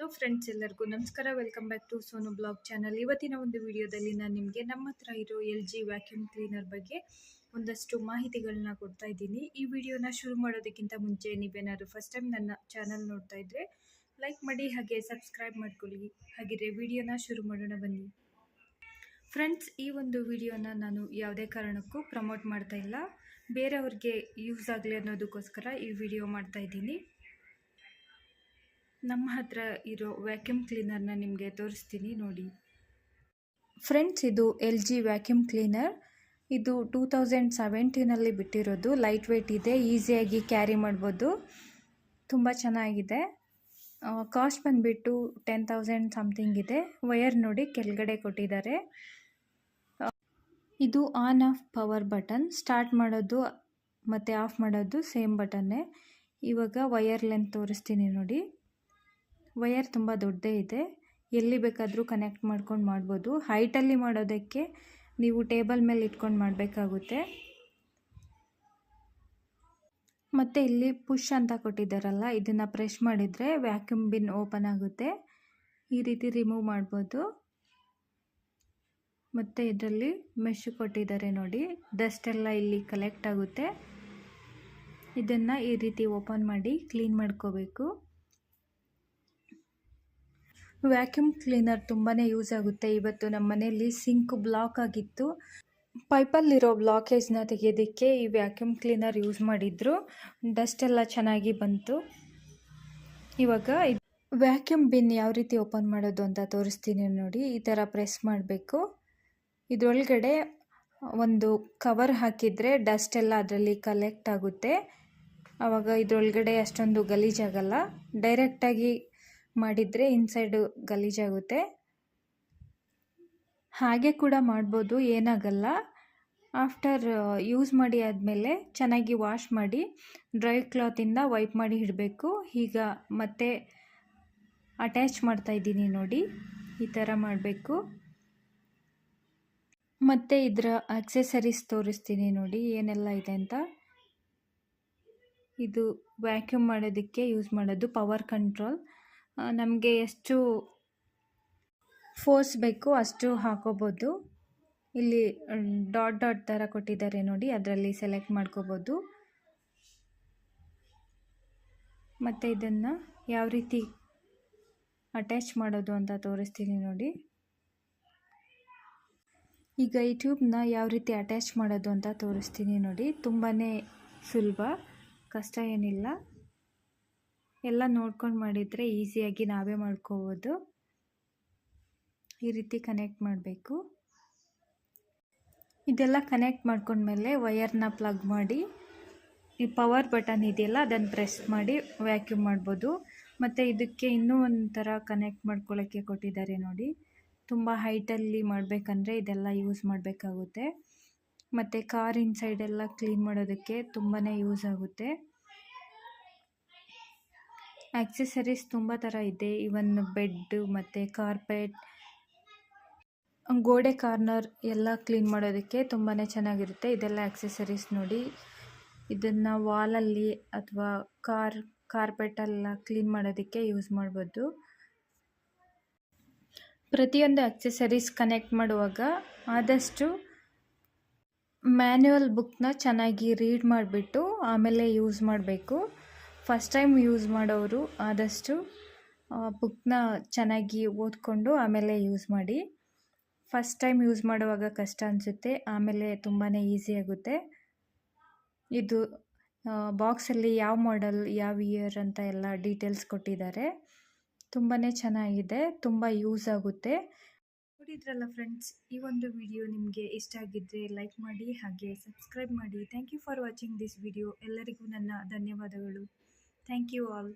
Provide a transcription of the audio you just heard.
Hello friends, ಎಲ್ಲರಿಗೂ ನಮಸ್ಕಾರ. Welcome back to Sonu blog channel. ಇವತ್ತಿನ ಒಂದು ವಿಡಿಯೋದಲ್ಲಿ ನಾನು ನಿಮಗೆ ನಮ್ಮ ಹತ್ರ ಇರೋ LG ವ್ಯಾಕ್ಯೂಮ್ ಕ್ಲೀನರ್ ಬಗ್ಗೆ ಒಂದಷ್ಟು ಮಾಹಿತಿಗಳನ್ನ ಕೊಡ್ತಾ ಇದ್ದೀನಿ. ಈ ವಿಡಿಯೋನ ಶುರು ಮಾಡೋದಕ್ಕಿಂತ ಮುಂಚೆ ನೀವೇನಾದ್ರು ಫಸ್ಟ್ ಟೈಮ್ ನನ್ನ ಚಾನಲ್ ನೋಡ್ತಾ ಇದ್ರೆ ಲೈಕ್ ಮಾಡಿ, ಹಾಗೆ ಸಬ್ಸ್ಕ್ರೈಬ್ ಮಾಡ್ಕೊಳ್ಳಿ. ಹಾಗಿದ್ರೆ ವಿಡಿಯೋನ ಶುರು ಮಾಡೋಣ ಬನ್ನಿ. ಫ್ರೆಂಡ್ಸ್, ಈ ಒಂದು ವಿಡಿಯೋನ ನಾನು ಯಾವುದೇ ಕಾರಣಕ್ಕೂ ಪ್ರಮೋಟ್ ಮಾಡ್ತಾ ಇಲ್ಲ, ಬೇರೆಯವ್ರಿಗೆ ಯೂಸ್ ಆಗಲಿ ಅನ್ನೋದಕ್ಕೋಸ್ಕರ ಈ ವಿಡಿಯೋ ಮಾಡ್ತಾ ಇದ್ದೀನಿ. ನಮ್ಮ ಹತ್ರ ಇರೋ ವ್ಯಾಕ್ಯೂಮ್ ಕ್ಲೀನರ್ನ ನಿಮಗೆ ತೋರಿಸ್ತೀನಿ ನೋಡಿ. ಫ್ರೆಂಡ್ಸ್, ಇದು LG ವ್ಯಾಕ್ಯೂಮ್ ಕ್ಲೀನರ್. ಇದು 2017 ಬಿಟ್ಟಿರೋದು. ಲೈಟ್ ವೇಟ್ ಇದೆ, ಈಸಿಯಾಗಿ ಕ್ಯಾರಿ ಮಾಡ್ಬೋದು, ತುಂಬ ಚೆನ್ನಾಗಿದೆ. ಕಾಸ್ಟ್ ಬಂದುಬಿಟ್ಟು 10,000 ಸಮಥಿಂಗ್ ಇದೆ. ವಯರ್ ನೋಡಿ ಕೆಳಗಡೆ ಕೊಟ್ಟಿದ್ದಾರೆ. ಇದು on off power button. Start ಮಾಡೋದು ಮತ್ತು ಆಫ್ ಮಾಡೋದು ಸೇಮ್ ಬಟನ್ನೇ. ಇವಾಗ ವಯರ್ ಲೆಂತ್ ತೋರಿಸ್ತೀನಿ ನೋಡಿ. ವಯರ್ ತುಂಬ ದೊಡ್ಡದೇ ಇದೆ, ಎಲ್ಲಿ ಬೇಕಾದರೂ ಕನೆಕ್ಟ್ ಮಾಡ್ಕೊಂಡು ಮಾಡ್ಬೋದು. ಹೈಟಲ್ಲಿ ಮಾಡೋದಕ್ಕೆ ನೀವು ಟೇಬಲ್ ಮೇಲೆ ಇಟ್ಕೊಂಡು ಮಾಡಬೇಕಾಗುತ್ತೆ. ಮತ್ತು ಇಲ್ಲಿ ಪುಷ್ ಅಂತ ಕೊಟ್ಟಿದ್ದಾರಲ್ಲ, ಇದನ್ನು ಪ್ರೆಸ್ ಮಾಡಿದರೆ ವ್ಯಾಕ್ಯೂಮ್ ಬಿನ್ ಓಪನ್ ಆಗುತ್ತೆ. ಈ ರೀತಿ ರಿಮೂವ್ ಮಾಡ್ಬೋದು. ಮತ್ತು ಇದರಲ್ಲಿ ಮೆಶ್ ಕೊಟ್ಟಿದ್ದಾರೆ ನೋಡಿ, ಡಸ್ಟ್ ಎಲ್ಲ ಇಲ್ಲಿ ಕಲೆಕ್ಟ್ ಆಗುತ್ತೆ. ಇದನ್ನು ಈ ರೀತಿ ಓಪನ್ ಮಾಡಿ ಕ್ಲೀನ್ ಮಾಡ್ಕೋಬೇಕು. ವ್ಯಾಕ್ಯೂಮ್ ಕ್ಲೀನರ್ ತುಂಬಾ ಯೂಸ್ ಆಗುತ್ತೆ. ಇವತ್ತು ನಮ್ಮ ಮನೆಯಲ್ಲಿ ಸಿಂಕ್ ಬ್ಲಾಕ್ ಆಗಿತ್ತು. ಪೈಪಲ್ಲಿರೋ ಬ್ಲಾಕೇಜ್ನ ತೆಗೆಯೋದಕ್ಕೆ ಈ ವ್ಯಾಕ್ಯೂಮ್ ಕ್ಲೀನರ್ ಯೂಸ್ ಮಾಡಿದ್ರು. ಡಸ್ಟ್ ಎಲ್ಲ ಚೆನ್ನಾಗಿ ಬಂತು. ಇವಾಗ ವ್ಯಾಕ್ಯೂಮ್ ಬಿನ್ ಯಾವ ರೀತಿ ಓಪನ್ ಮಾಡೋದು ಅಂತ ತೋರಿಸ್ತೀನಿ ನೋಡಿ. ಈ ಥರ ಪ್ರೆಸ್ ಮಾಡಬೇಕು. ಇದರೊಳಗಡೆ ಒಂದು ಕವರ್ ಹಾಕಿದರೆ ಡಸ್ಟ್ ಎಲ್ಲ ಅದರಲ್ಲಿ ಕಲೆಕ್ಟ್ ಆಗುತ್ತೆ. ಆವಾಗ ಇದರೊಳಗಡೆ ಅಷ್ಟೊಂದು ಗಲೀಜಾಗಲ್ಲ. ಡೈರೆಕ್ಟಾಗಿ ಮಾಡಿದರೆ ಇನ್ಸೈಡು ಗಲೀಜಾಗುತ್ತೆ. ಹಾಗೆ ಕೂಡ ಮಾಡ್ಬೋದು, ಏನಾಗಲ್ಲ. ಆಫ್ಟರ್ ಯೂಸ್ ಮಾಡಿ ಆದಮೇಲೆ ಚೆನ್ನಾಗಿ ವಾಶ್ ಮಾಡಿ ಡ್ರೈ ಕ್ಲಾತಿಂದ ವೈಪ್ ಮಾಡಿ ಇಡಬೇಕು. ಈಗ ಮತ್ತೆ ಅಟ್ಯಾಚ್ ಮಾಡ್ತಾಯಿದ್ದೀನಿ ನೋಡಿ, ಈ ಥರ ಮಾಡಬೇಕು. ಮತ್ತು ಇದರ ಆಕ್ಸೆಸರೀಸ್ ತೋರಿಸ್ತೀನಿ ನೋಡಿ ಏನೆಲ್ಲ ಇದೆ ಅಂತ. ಇದು ವ್ಯಾಕ್ಯೂಮ್ ಮಾಡೋದಕ್ಕೆ ಯೂಸ್ ಮಾಡೋದು ಪವರ್ ಕಂಟ್ರೋಲ್. ನಮಗೆ ಎಷ್ಟು ಫೋರ್ಸ್ ಬೇಕು ಅಷ್ಟು ಹಾಕೋಬೋದು. ಇಲ್ಲಿ ಡಾಟ್ ಡಾಟ್ ಥರ ಕೊಟ್ಟಿದ್ದಾರೆ ನೋಡಿ, ಅದರಲ್ಲಿ ಸೆಲೆಕ್ಟ್ ಮಾಡ್ಕೋಬೋದು. ಮತ್ತು ಇದನ್ನು ಯಾವ ರೀತಿ ಅಟ್ಯಾಚ್ ಮಾಡೋದು ಅಂತ ತೋರಿಸ್ತೀನಿ ನೋಡಿ. ಈಗ ಈ ಟ್ಯೂಬ್ನ ಯಾವ ರೀತಿ ಅಟ್ಯಾಚ್ ಮಾಡೋದು ಅಂತ ತೋರಿಸ್ತೀನಿ ನೋಡಿ. ತುಂಬಾ ಸುಲಭ, ಕಷ್ಟ ಏನಿಲ್ಲ. ಎಲ್ಲ ನೋಡ್ಕೊಂಡು ಮಾಡಿದರೆ ಈಸಿಯಾಗಿ ನಾವೇ ಮಾಡ್ಕೋಬೋದು. ಈ ರೀತಿ ಕನೆಕ್ಟ್ ಮಾಡಬೇಕು. ಇದೆಲ್ಲ ಕನೆಕ್ಟ್ ಮಾಡ್ಕೊಂಡ್ಮೇಲೆ ವಯರ್ನ ಪ್ಲಗ್ ಮಾಡಿ ಈ ಪವರ್ ಬಟನ್ ಇದೆಯಲ್ಲ ಅದನ್ನು ಪ್ರೆಸ್ ಮಾಡಿ ವ್ಯಾಕ್ಯೂಮ್ ಮಾಡ್ಬೋದು. ಮತ್ತು ಇದಕ್ಕೆ ಇನ್ನೂ ಒಂಥರ ಕನೆಕ್ಟ್ ಮಾಡ್ಕೊಳ್ಳೋಕ್ಕೆ ಕೊಟ್ಟಿದ್ದಾರೆ ನೋಡಿ. ತುಂಬ ಹೈಟಲ್ಲಿ ಮಾಡಬೇಕಂದ್ರೆ ಇದೆಲ್ಲ ಯೂಸ್ ಮಾಡಬೇಕಾಗುತ್ತೆ. ಮತ್ತು ಕಾರ್ ಇನ್ಸೈಡೆಲ್ಲ ಕ್ಲೀನ್ ಮಾಡೋದಕ್ಕೆ ತುಂಬಾ ಯೂಸ್ ಆಗುತ್ತೆ. ಆಕ್ಸೆಸರೀಸ್ ತುಂಬ ಥರ ಇದೆ. ಇವನ್ ಬೆಡ್ ಮತ್ತು ಕಾರ್ಪೆಟ್, ಗೋಡೆ ಕಾರ್ನರ್ ಎಲ್ಲ ಕ್ಲೀನ್ ಮಾಡೋದಕ್ಕೆ ತುಂಬಾ ಚೆನ್ನಾಗಿರುತ್ತೆ. ಇದೆಲ್ಲ ಆಕ್ಸೆಸರೀಸ್ ನೋಡಿ. ಇದನ್ನು ವಾಲಲ್ಲಿ ಅಥವಾ ಕಾರ್ಪೆಟೆಲ್ಲ ಕ್ಲೀನ್ ಮಾಡೋದಕ್ಕೆ ಯೂಸ್ ಮಾಡ್ಬೋದು. ಪ್ರತಿಯೊಂದು ಆಕ್ಸೆಸರೀಸ್ ಕನೆಕ್ಟ್ ಮಾಡುವಾಗ ಆದಷ್ಟು ಮ್ಯಾನ್ಯುವಲ್ ಬುಕ್ನ ಚೆನ್ನಾಗಿ ರೀಡ್ ಮಾಡಿಬಿಟ್ಟು ಆಮೇಲೆ ಯೂಸ್ ಮಾಡಬೇಕು. ಫಸ್ಟ್ ಟೈಮ್ ಯೂಸ್ ಮಾಡೋರು ಆದಷ್ಟು ಬುಕ್ನ ಚೆನ್ನಾಗಿ ಓದ್ಕೊಂಡು ಆಮೇಲೆ ಯೂಸ್ ಮಾಡಿ. ಫಸ್ಟ್ ಟೈಮ್ ಯೂಸ್ ಮಾಡುವಾಗ ಕಷ್ಟ ಅನಿಸುತ್ತೆ, ಆಮೇಲೆ ತುಂಬಾ ಈಸಿ ಆಗುತ್ತೆ. ಇದು ಬಾಕ್ಸಲ್ಲಿ ಯಾವ ಮಾಡೆಲ್, ಯಾವ ಇಯರ್ ಅಂತ ಎಲ್ಲ ಡೀಟೇಲ್ಸ್ ಕೊಟ್ಟಿದ್ದಾರೆ. ತುಂಬಾ ಚೆನ್ನಾಗಿದೆ, ತುಂಬ ಯೂಸ್ ಆಗುತ್ತೆ. ನೋಡಿದ್ರಲ್ಲ ಫ್ರೆಂಡ್ಸ್, ಈ ಒಂದು ವಿಡಿಯೋ ನಿಮಗೆ ಇಷ್ಟ ಆಗಿದ್ದರೆ ಲೈಕ್ ಮಾಡಿ, ಹಾಗೆ ಸಬ್ಸ್ಕ್ರೈಬ್ ಮಾಡಿ. Thank you for watching this video. ಎಲ್ಲರಿಗೂ ನನ್ನ ಧನ್ಯವಾದಗಳು. Thank you all.